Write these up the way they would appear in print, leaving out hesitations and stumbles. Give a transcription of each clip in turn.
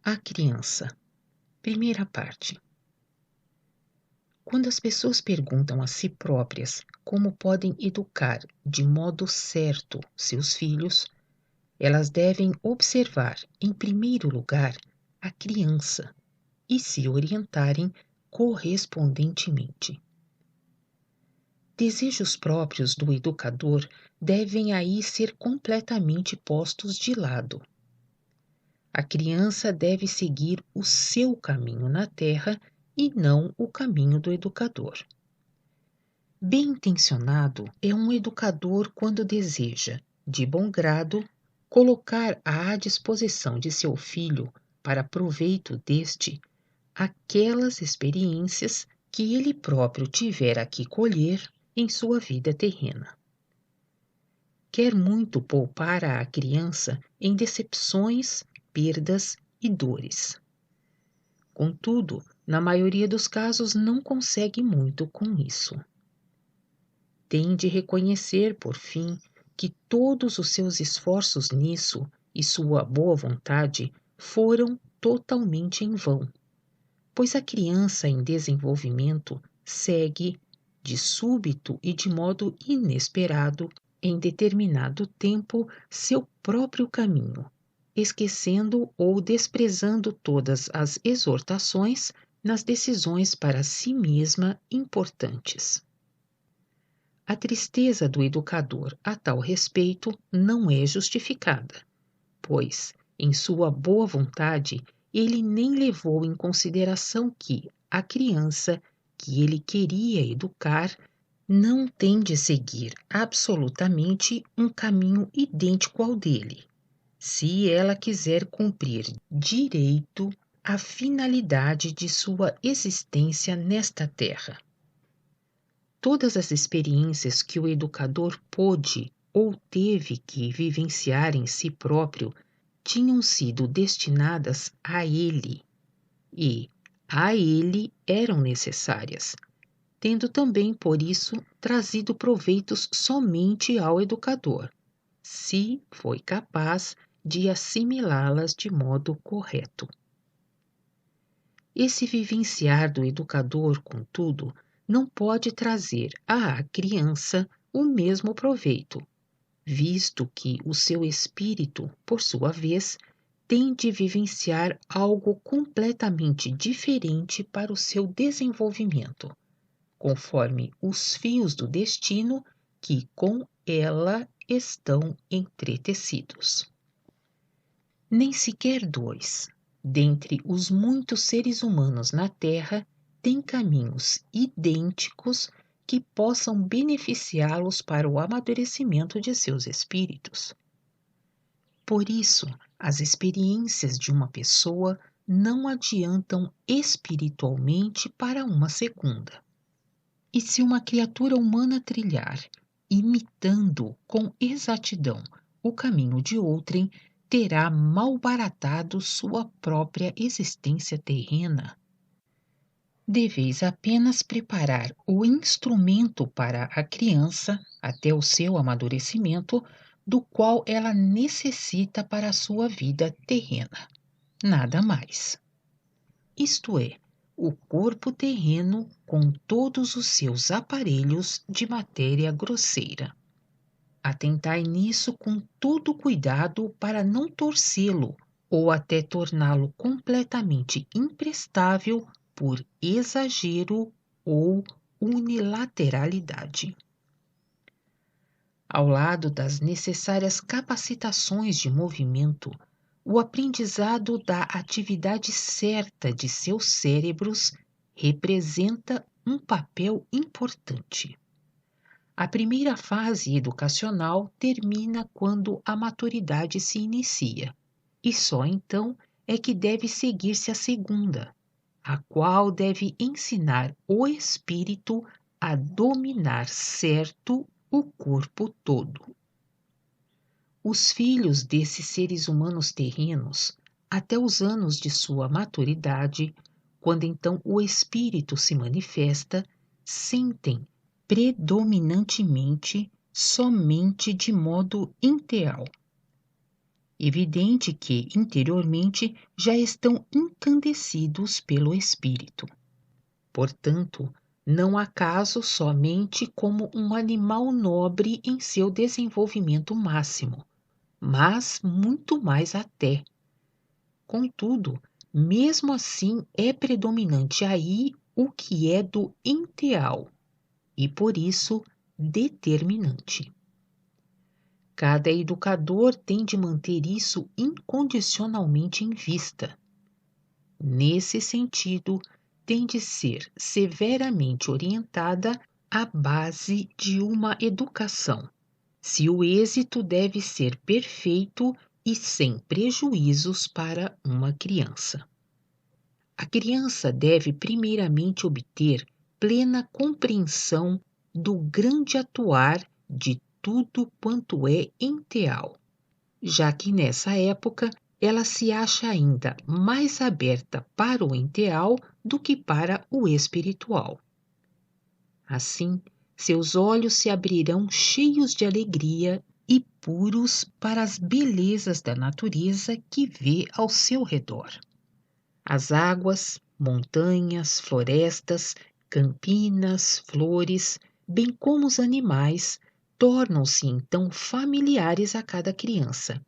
A criança. Primeira parte. Quando as pessoas perguntam a si próprias como podem educar de modo certo seus filhos, elas devem observar, em primeiro lugar, a criança e se orientarem correspondentemente. Desejos próprios do educador devem aí ser completamente postos de lado. A criança deve seguir o seu caminho na Terra e não o caminho do educador. Bem-intencionado é um educador quando deseja, de bom grado, colocar à disposição de seu filho, para proveito deste, aquelas experiências que ele próprio tivera que colher em sua vida terrena. Quer muito poupar a criança em decepções, perdas e dores. Contudo, na maioria dos casos não consegue muito com isso. Tem de reconhecer, por fim, que todos os seus esforços nisso e sua boa vontade foram totalmente em vão, pois a criança em desenvolvimento segue, de súbito e de modo inesperado, em determinado tempo, seu próprio caminho, esquecendo ou desprezando todas as exortações nas decisões para si mesma importantes. A tristeza do educador a tal respeito não é justificada, pois, em sua boa vontade, ele nem levou em consideração que a criança que ele queria educar não tem de seguir absolutamente um caminho idêntico ao dele, se ela quiser cumprir direito a finalidade de sua existência nesta terra. Todas as experiências que o educador pôde ou teve que vivenciar em si próprio tinham sido destinadas a ele e a ele eram necessárias, tendo também por isso trazido proveitos somente ao educador, se foi capaz de assimilá-las de modo correto. Esse vivenciar do educador, contudo, não pode trazer à criança o mesmo proveito, visto que o seu espírito, por sua vez, tem de vivenciar algo completamente diferente para o seu desenvolvimento, conforme os fios do destino que com ela estão entretecidos. Nem sequer dois, dentre os muitos seres humanos na Terra, têm caminhos idênticos que possam beneficiá-los para o amadurecimento de seus espíritos. Por isso, as experiências de uma pessoa não adiantam espiritualmente para uma segunda. E se uma criatura humana trilhar, imitando com exatidão o caminho de outrem, terá malbaratado sua própria existência terrena. Deveis apenas preparar o instrumento para a criança, até o seu amadurecimento, do qual ela necessita para a sua vida terrena. Nada mais. Isto é, o corpo terreno com todos os seus aparelhos de matéria grosseira. Atentai nisso com todo cuidado para não torcê-lo ou até torná-lo completamente imprestável por exagero ou unilateralidade. Ao lado das necessárias capacitações de movimento, o aprendizado da atividade certa de seus cérebros representa um papel importante. A primeira fase educacional termina quando a maturidade se inicia, e só então é que deve seguir-se a segunda, a qual deve ensinar o espírito a dominar certo o corpo todo. Os filhos desses seres humanos terrenos, até os anos de sua maturidade, quando então o espírito se manifesta, sentem predominantemente somente de modo integral. Evidente que, interiormente, já estão encandecidos pelo Espírito. Portanto, não há caso somente como um animal nobre em seu desenvolvimento máximo, mas muito mais até. Contudo, mesmo assim é predominante aí o que é do enteal, e por isso determinante. Cada educador tem de manter isso incondicionalmente em vista. Nesse sentido, tem de ser severamente orientada a base de uma educação, se o êxito deve ser perfeito e sem prejuízos para uma criança. A criança deve primeiramente obter plena compreensão do grande atuar de tudo quanto é enteal, já que nessa época ela se acha ainda mais aberta para o enteal do que para o espiritual. Assim, seus olhos se abrirão cheios de alegria e puros para as belezas da natureza que vê ao seu redor. As águas, montanhas, florestas, campinas, flores, bem como os animais, tornam-se então familiares a cada criança,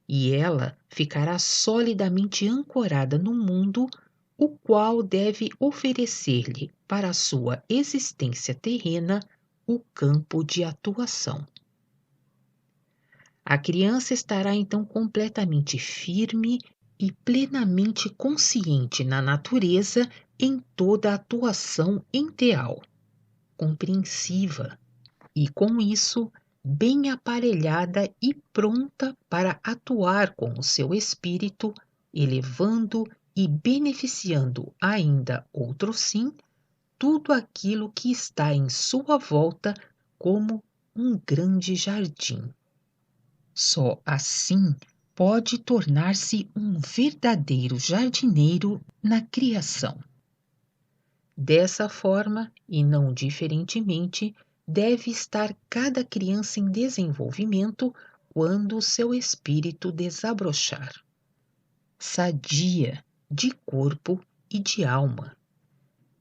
e ela ficará solidamente ancorada no mundo, o qual deve oferecer-lhe para a sua existência terrena o campo de atuação. A criança estará então completamente firme e plenamente consciente na natureza em toda a atuação enteal, compreensiva e, com isso, bem aparelhada e pronta para atuar com o seu espírito, elevando e beneficiando ainda outrossim tudo aquilo que está em sua volta como um grande jardim. Só assim pode tornar-se um verdadeiro jardineiro na criação. Dessa forma, e não diferentemente, deve estar cada criança em desenvolvimento quando o seu espírito desabrochar. Sadia de corpo e de alma,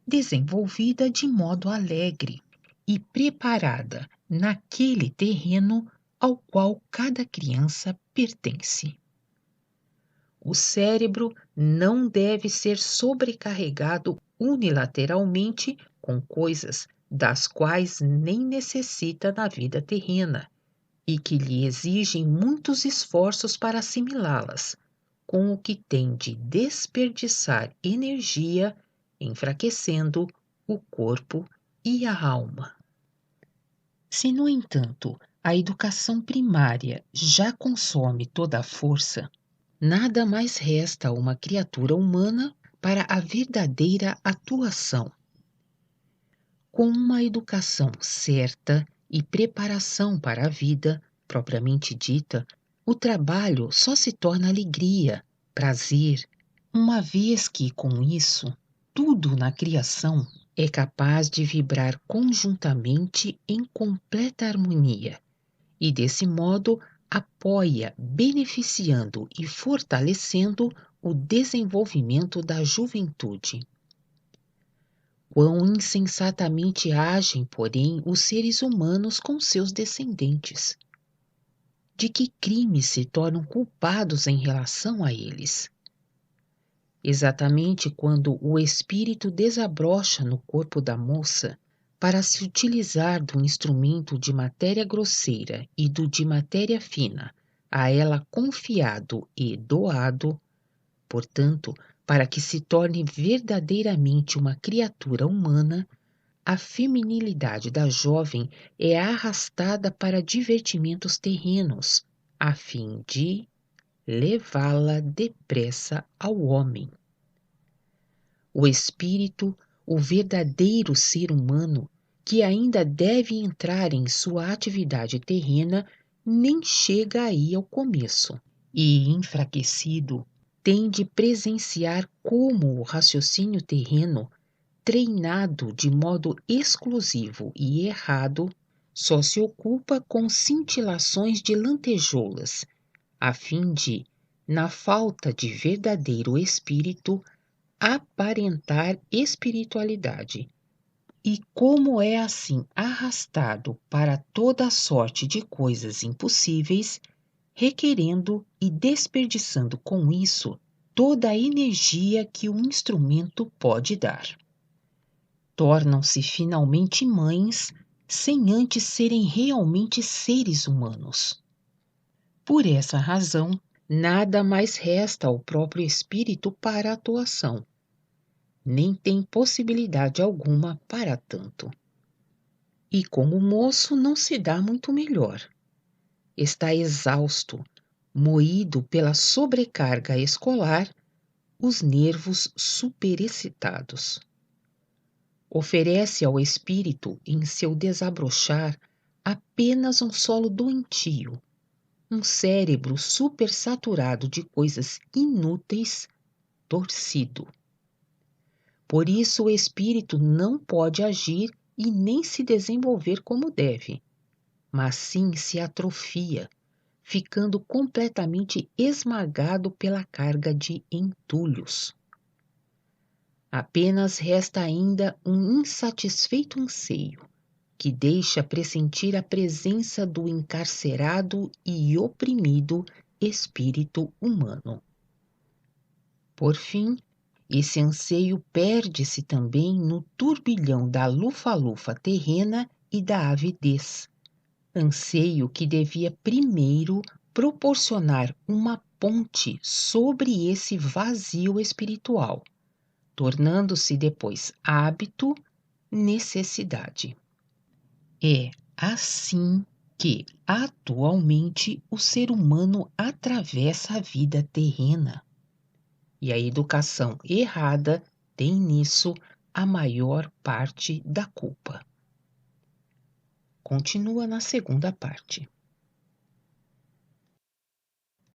desenvolvida de modo alegre e preparada naquele terreno ao qual cada criança pertence. O cérebro não deve ser sobrecarregado unilateralmente com coisas das quais nem necessita na vida terrena e que lhe exigem muitos esforços para assimilá-las, com o que tem de desperdiçar energia, enfraquecendo o corpo e a alma. Se, no entanto, a educação primária já consome toda a força, nada mais resta a uma criatura humana para a verdadeira atuação. Com uma educação certa e preparação para a vida, propriamente dita, o trabalho só se torna alegria, prazer, uma vez que, com isso, tudo na criação é capaz de vibrar conjuntamente em completa harmonia e, desse modo, apoia, beneficiando e fortalecendo o desenvolvimento da juventude. Quão insensatamente agem, porém, os seres humanos com seus descendentes. De que crimes se tornam culpados em relação a eles? Exatamente quando o espírito desabrocha no corpo da moça para se utilizar do instrumento de matéria grosseira e do de matéria fina, a ela confiado e doado, portanto, para que se torne verdadeiramente uma criatura humana, a feminilidade da jovem é arrastada para divertimentos terrenos, a fim de levá-la depressa ao homem. O espírito, o verdadeiro ser humano, que ainda deve entrar em sua atividade terrena, nem chega aí ao começo, e, enfraquecido, tem de presenciar como o raciocínio terreno, treinado de modo exclusivo e errado, só se ocupa com cintilações de lantejoulas, a fim de, na falta de verdadeiro espírito, aparentar espiritualidade. E como é assim arrastado para toda sorte de coisas impossíveis, requerendo e desperdiçando com isso toda a energia que o instrumento pode dar. Tornam-se finalmente mães sem antes serem realmente seres humanos. Por essa razão, nada mais resta ao próprio espírito para a atuação, nem tem possibilidade alguma para tanto. E como o moço não se dá muito melhor. Está exausto, moído pela sobrecarga escolar, os nervos superexcitados. Oferece ao espírito, em seu desabrochar, apenas um solo doentio, um cérebro supersaturado de coisas inúteis, torcido. Por isso o espírito não pode agir e nem se desenvolver como deve, mas sim se atrofia, ficando completamente esmagado pela carga de entulhos. Apenas resta ainda um insatisfeito anseio, que deixa pressentir a presença do encarcerado e oprimido espírito humano. Por fim, esse anseio perde-se também no turbilhão da lufa-lufa terrena e da avidez, anseio que devia primeiro proporcionar uma ponte sobre esse vazio espiritual, tornando-se depois hábito, necessidade. É assim que, atualmente, o ser humano atravessa a vida terrena. E a educação errada tem nisso a maior parte da culpa. Continua na segunda parte.